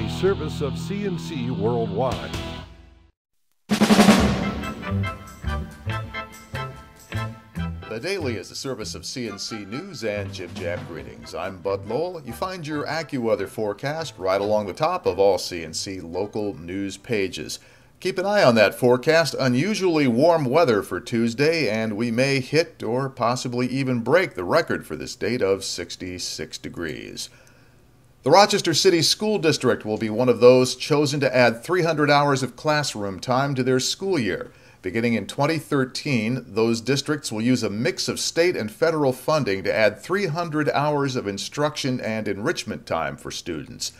a service of CNC Worldwide. The Daily is a service of CNC News and Jib Jab greetings. I'm Bud Lowell. You find your AccuWeather forecast right along the top of all CNC local news pages. Keep an eye on that forecast. Unusually warm weather for Tuesday, and we may hit or possibly even break the record for this date of 66 degrees. The Rochester City School District will be one of those chosen to add 300 hours of classroom time to their school year. Beginning in 2013, those districts will use a mix of state and federal funding to add 300 hours of instruction and enrichment time for students.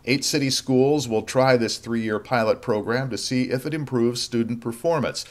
8 city schools will try this 3-year pilot program to see if it improves student performance.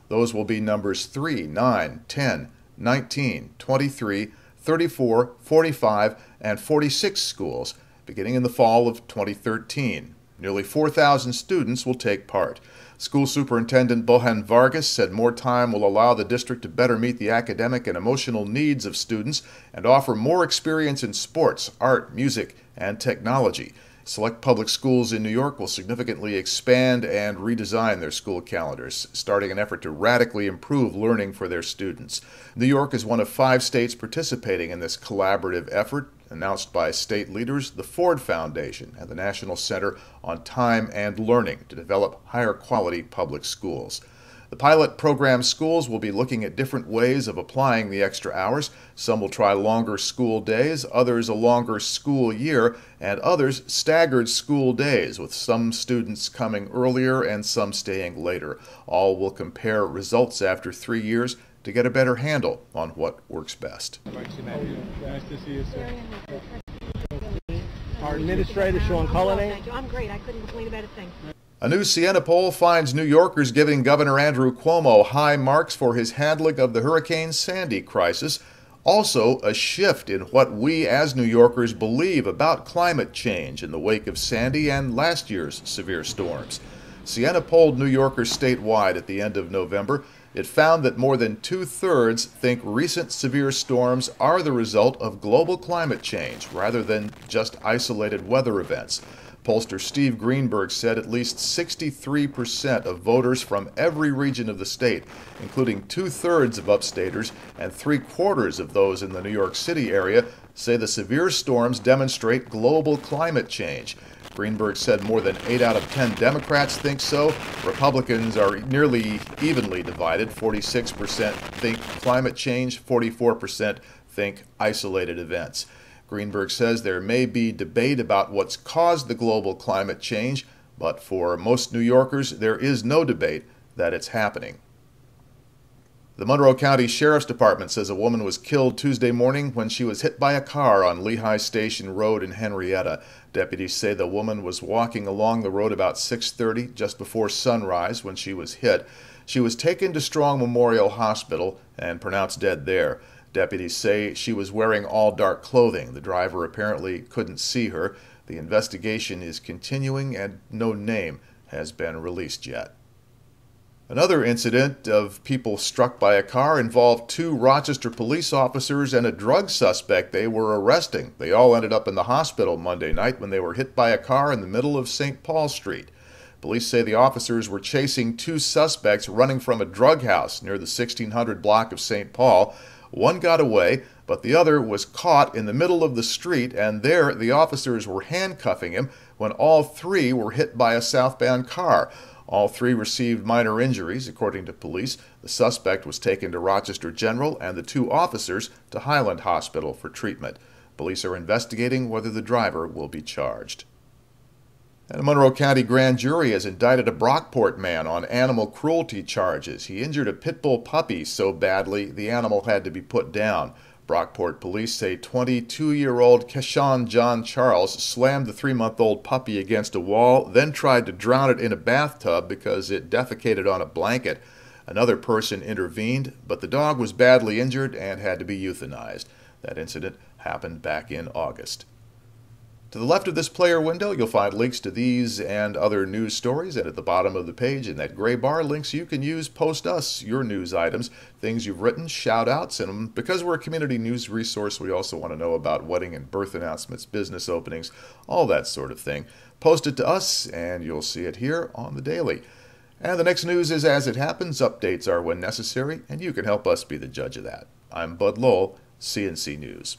Those will be numbers 3, 9, 10, 19, 23, 34, 45, and 46 schools, beginning in the fall of 2013. Nearly 4,000 students will take part. School Superintendent Bohan Vargas said more time will allow the district to better meet the academic and emotional needs of students and offer more experience in sports, art, music, and technology. Select public schools in New York will significantly expand and redesign their school calendars, starting an effort to radically improve learning for their students. New York is one of 5 states participating in this collaborative effort, announced by state leaders, the Ford Foundation, and the National Center on Time and Learning to develop higher quality public schools. The pilot program schools will be looking at different ways of applying the extra hours. Some will try longer school days, others a longer school year, and others staggered school days, with some students coming earlier and some staying later. All will compare results after 3 years to get a better handle on what works best. Nice to see you, sir. Our administrator, Sean Cullinane. Thank you. I'm great. I couldn't complain about a thing. A new Siena poll finds New Yorkers giving Governor Andrew Cuomo high marks for his handling of the Hurricane Sandy crisis. Also, a shift in what we as New Yorkers believe about climate change in the wake of Sandy and last year's severe storms. Siena polled New Yorkers statewide at the end of November. It found that more than 2/3 think recent severe storms are the result of global climate change rather than just isolated weather events. Pollster Steve Greenberg said at least 63% of voters from every region of the state, including 2/3 of upstaters and 3/4 of those in the New York City area, say the severe storms demonstrate global climate change. Greenberg said more than 8 out of 10 Democrats think so. Republicans are nearly evenly divided. 46% think climate change, 44% think isolated events. Greenberg says there may be debate about what's caused the global climate change, but for most New Yorkers, there is no debate that it's happening. The Monroe County Sheriff's Department says a woman was killed Tuesday morning when she was hit by a car on Lehigh Station Road in Henrietta. Deputies say the woman was walking along the road about 6:30, just before sunrise, when she was hit. She was taken to Strong Memorial Hospital and pronounced dead there. Deputies say she was wearing all dark clothing. The driver apparently couldn't see her. The investigation is continuing and no name has been released yet. Another incident of people struck by a car involved 2 Rochester police officers and a drug suspect they were arresting. They all ended up in the hospital Monday night when they were hit by a car in the middle of St. Paul Street. Police say the officers were chasing 2 suspects running from a drug house near the 1600 block of St. Paul. One got away, but the other was caught in the middle of the street, and there the officers were handcuffing him when all 3 were hit by a southbound car. All 3 received minor injuries, according to police. The suspect was taken to Rochester General and the 2 officers to Highland Hospital for treatment. Police are investigating whether the driver will be charged. And a Monroe County grand jury has indicted a Brockport man on animal cruelty charges. He injured a pit bull puppy so badly the animal had to be put down. Brockport police say 22-year-old Keshawn John Charles slammed the 3-month-old puppy against a wall, then tried to drown it in a bathtub because it defecated on a blanket. Another person intervened, but the dog was badly injured and had to be euthanized. That incident happened back in August. To the left of this player window, you'll find links to these and other news stories, and at the bottom of the page in that gray bar, links you can use, post us your news items, things you've written, shout-outs, and because we're a community news resource, we also want to know about wedding and birth announcements, business openings, all that sort of thing. Post it to us, and you'll see it here on the Daily. And the next news is as it happens, updates are when necessary, and you can help us be the judge of that. I'm Bud Lowell, CNC News.